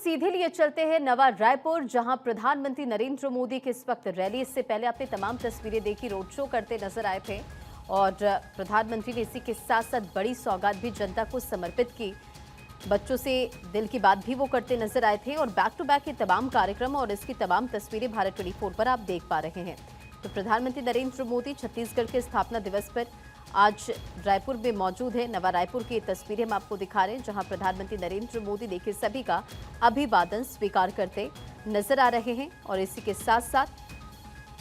सीधे लिए चलते हैं नवा रायपुर, जहां प्रधानमंत्री नरेंद्र मोदी की इस वक्त रैली। इससे पहले आपने तमाम तस्वीरें देखी, रोड शो करते नजर आए थे और प्रधानमंत्री ने इसी के साथ साथ बड़ी सौगात भी जनता को समर्पित की। बच्चों से दिल की बात भी वो करते नजर आए थे और बैक टू बैक ये तमाम कार्यक्रम और इसकी तमाम तस्वीरें भारत 24 पर आप देख पा रहे हैं। तो प्रधानमंत्री नरेंद्र मोदी छत्तीसगढ़ के स्थापना दिवस पर आज रायपुर में मौजूद है। नवा रायपुर की तस्वीरें हम आपको दिखा रहे हैं, जहां प्रधानमंत्री नरेंद्र मोदी देखिए सभी का अभिवादन स्वीकार करते नजर आ रहे हैं। और इसी के साथ साथ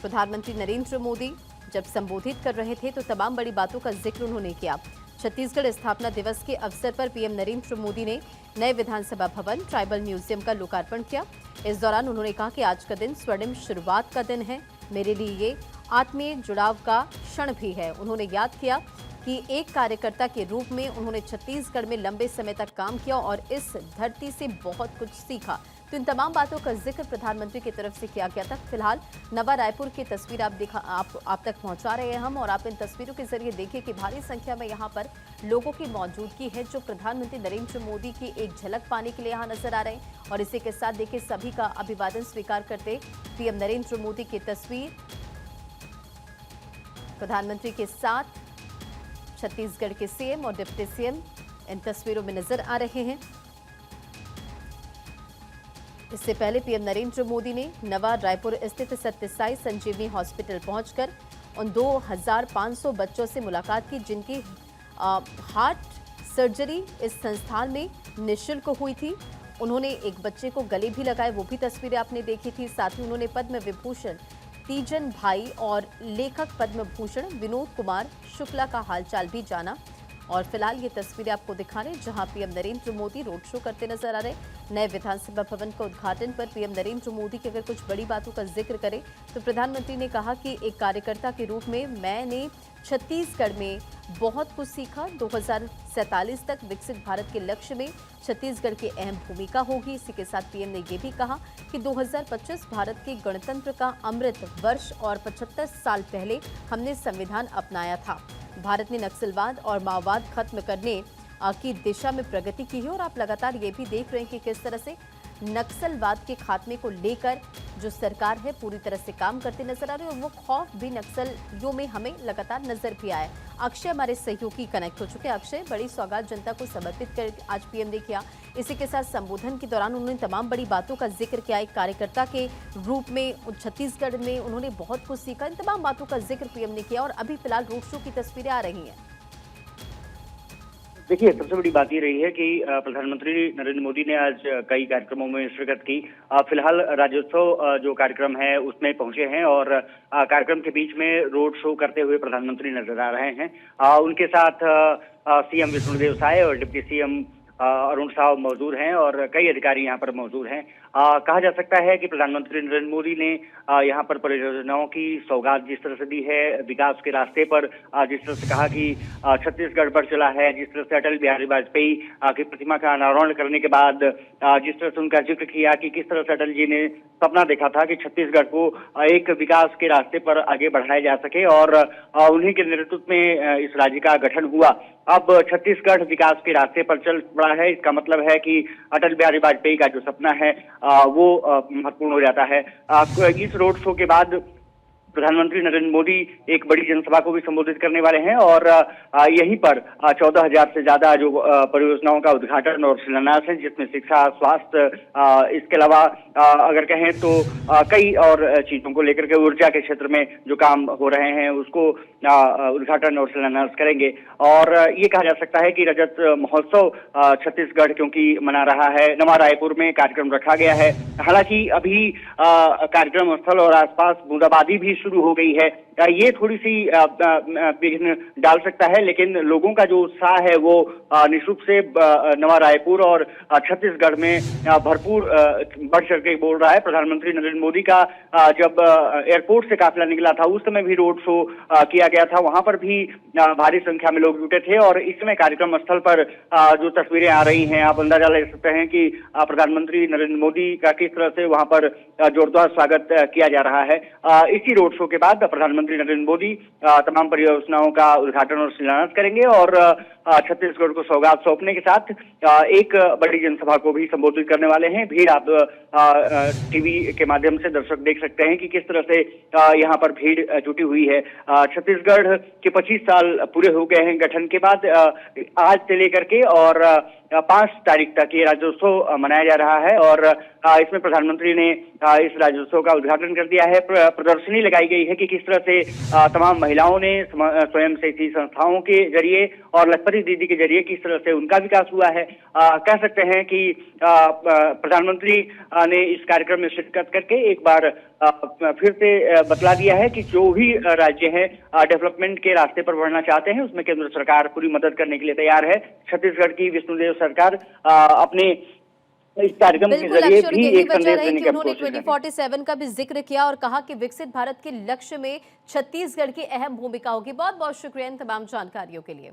प्रधानमंत्री नरेंद्र मोदी जब संबोधित कर रहे थे तो तमाम बड़ी बातों का जिक्र उन्होंने किया। छत्तीसगढ़ स्थापना दिवस के अवसर पर पीएम नरेंद्र मोदी ने नए विधानसभा भवन, ट्राइबल म्यूजियम का लोकार्पण किया। इस दौरान उन्होंने कहा कि आज का दिन स्वर्णिम शुरुआत का दिन है, मेरे लिए ये आत्मीय जुड़ाव का क्षण भी है। उन्होंने याद किया कि एक कार्यकर्ता के रूप में उन्होंने छत्तीसगढ़ में लंबे समय तक काम किया और इस धरती से बहुत कुछ सीखा। तो इन तमाम बातों का जिक्र प्रधानमंत्री की तरफ से किया गया था। फिलहाल नवा रायपुर की तस्वीर आप तक पहुंचा रहे हैं हम, और आप इन तस्वीरों के जरिए देखिए कि भारी संख्या में यहां पर लोगों की मौजूदगी है जो प्रधानमंत्री नरेंद्र मोदी की एक झलक पाने के लिए यहां नजर आ रहे हैं। और इसी के साथ देखिए सभी का अभिवादन स्वीकार करते पीएम नरेंद्र मोदी की तस्वीर प्रधानमंत्री के साथ छत्तीसगढ़ के सीएम और डिप्टी सीएम इन तस्वीरों में नजर आ रहे हैं। इससे पहले पीएम नरेंद्र मोदी ने नवा रायपुर स्थित सत्य साई संजीवनी हॉस्पिटल पहुंचकर उन 2500 बच्चों से मुलाकात की जिनकी हार्ट सर्जरी इस संस्थान में निःशुल्क हुई थी। उन्होंने एक बच्चे को गले भी लगाए, वो भी तस्वीरें आपने देखी थी। साथ ही उन्होंने पद्म विभूषण तीजन भाई और लेखक पद्म भूषण विनोद कुमार शुक्ला का हालचाल भी जाना। और फिलहाल ये तस्वीरें आपको दिखा रहे हैं जहां PM Narendra Modi road show करते नजर आ रहे हैं। नए विधानसभा भवन का उद्घाटन पर पीएम नरेंद्र मोदी की अगर कुछ बड़ी बातों का जिक्र करें तो प्रधानमंत्री ने कहा कि एक कार्यकर्ता के रूप में मैंने छत्तीसगढ़ में बहुत कुछ सीखा। 2047 तक विकसित भारत के लक्ष्य में छत्तीसगढ़ की अहम भूमिका होगी। इसी के साथ पीएम ने यह भी कहा कि 2025 भारत के गणतंत्र का अमृत वर्ष और 75 साल पहले हमने संविधान अपनाया था। भारत ने नक्सलवाद और माओवाद खत्म करने की दिशा में प्रगति की है। और आप लगातार ये भी देख रहे हैं कि किस तरह से नक्सलवाद के खात्मे को लेकर जो सरकार है पूरी तरह से काम करते नजर आ रही है। और वो खौफ भी नक्सलियों में हमें लगातार नजर भी आया। अक्षय हमारे सहयोगी कनेक्ट हो चुके हैं। अक्षय, बड़ी सौगात जनता को समर्पित कर आज पीएम ने किया। इसी के साथ संबोधन के दौरान उन्होंने तमाम बड़ी बातों का जिक्र किया। एक कार्यकर्ता के रूप में छत्तीसगढ़ में उन्होंने बहुत कुछ सीखा। इन तमाम बातों का जिक्र पीएम ने किया और अभी फिलहाल रोड शो की तस्वीरें आ रही हैं। देखिए, सबसे बड़ी बात ये रही है कि प्रधानमंत्री नरेंद्र मोदी ने आज कई कार्यक्रमों में शिरकत की। फिलहाल राज्योत्सव जो कार्यक्रम है उसमें पहुंचे हैं और कार्यक्रम के बीच में रोड शो करते हुए प्रधानमंत्री नजर आ रहे हैं। उनके साथ सीएम विष्णुदेव साय और डिप्टी सीएम अरुण साव मौजूद हैं और कई अधिकारी यहाँ पर मौजूद हैं। कहा जा सकता है कि प्रधानमंत्री नरेंद्र मोदी ने यहाँ पर परियोजनाओं की सौगात जिस तरह से दी है, विकास के रास्ते पर जिस तरह से कहा कि छत्तीसगढ़ पर चला है, जिस तरह से अटल बिहारी वाजपेयी की प्रतिमा का अनावरण करने के बाद जिस तरह से उनका जिक्र किया कि किस तरह से अटल जी ने सपना देखा था कि छत्तीसगढ़ को एक विकास के रास्ते पर आगे बढ़ाया जा सके और उन्हीं के नेतृत्व में इस राज्य का गठन हुआ। अब छत्तीसगढ़ विकास के रास्ते पर चल पड़ा है। इसका मतलब है कि अटल बिहारी वाजपेयी का जो सपना है वो महत्वपूर्ण हो जाता है। इस रोड शो के बाद प्रधानमंत्री नरेंद्र मोदी एक बड़ी जनसभा को भी संबोधित करने वाले हैं और यहीं पर 14,000 से ज्यादा जो परियोजनाओं का उद्घाटन और शिलान्यास है, जिसमें शिक्षा, स्वास्थ्य, इसके अलावा अगर कहें तो कई और चीजों को लेकर के ऊर्जा के क्षेत्र में जो काम हो रहे हैं उसको उद्घाटन और शिलान्यास करेंगे। और ये कहा जा सकता है कि रजत महोत्सव छत्तीसगढ़ क्योंकि मना रहा है, नवा रायपुर में कार्यक्रम रखा गया है। हालांकि अभी कार्यक्रम स्थल और आसपास बूंदाबांदी भी शुरू हो गई है। ये थोड़ी सी विघ्न डाल सकता है, लेकिन लोगों का जो उत्साह है वो निश्चित से नवा रायपुर और छत्तीसगढ़ में भरपूर बढ़ चढ़ के बोल रहा है। प्रधानमंत्री नरेंद्र मोदी का जब एयरपोर्ट से काफिला निकला था उस समय भी रोड शो किया गया था, वहां पर भी भारी संख्या में लोग जुटे थे। और इस समय कार्यक्रम स्थल पर जो तस्वीरें आ रही हैं, आप अंदाजा ले सकते हैं कि प्रधानमंत्री नरेंद्र मोदी का किस तरह से वहां पर जोरदार स्वागत किया जा रहा है। इसी रोड शो के बाद प्रधानमंत्री प्रधानमंत्री नरेंद्र मोदी तमाम परियोजनाओं का उद्घाटन और शिलान्यास करेंगे और छत्तीसगढ़ को सौगात सौंपने के साथ एक बड़ी जनसभा को भी संबोधित करने वाले हैं। भीड़ आप टीवी के माध्यम से दर्शक देख सकते हैं कि किस तरह से यहाँ पर भीड़ जुटी हुई है। छत्तीसगढ़ के 25 साल पूरे हो गए हैं गठन के बाद। आज से लेकर के और 5 तारीख तक ये राज्योत्सव मनाया जा रहा है और इसमें प्रधानमंत्री ने इस राज्योत्सव का उद्घाटन कर दिया है। प्रदर्शनी लगाई गई है कि किस तरह से तमाम महिलाओं ने स्वयं सेवी संस्थाओं के जरिए और लखपति दीदी के जरिए किस तरह से उनका विकास हुआ है। कह सकते हैं कि प्रधानमंत्री ने इस कार्यक्रम में शिरकत करके एक बार फिर से बतला दिया है कि जो भी राज्य है डेवलपमेंट के रास्ते पर बढ़ना चाहते हैं उसमें केंद्र सरकार पूरी मदद करने के लिए तैयार है। छत्तीसगढ़ की विष्णुदेव सरकार अपने इस कार्यक्रम के जरिए भी एक संदेश देने की उन्होंने 2047 का भी जिक्र किया और कहा कि विकसित भारत के लक्ष्य में छत्तीसगढ़ की अहम भूमिका होगी। बहुत बहुत शुक्रिया इन तमाम जानकारियों के लिए।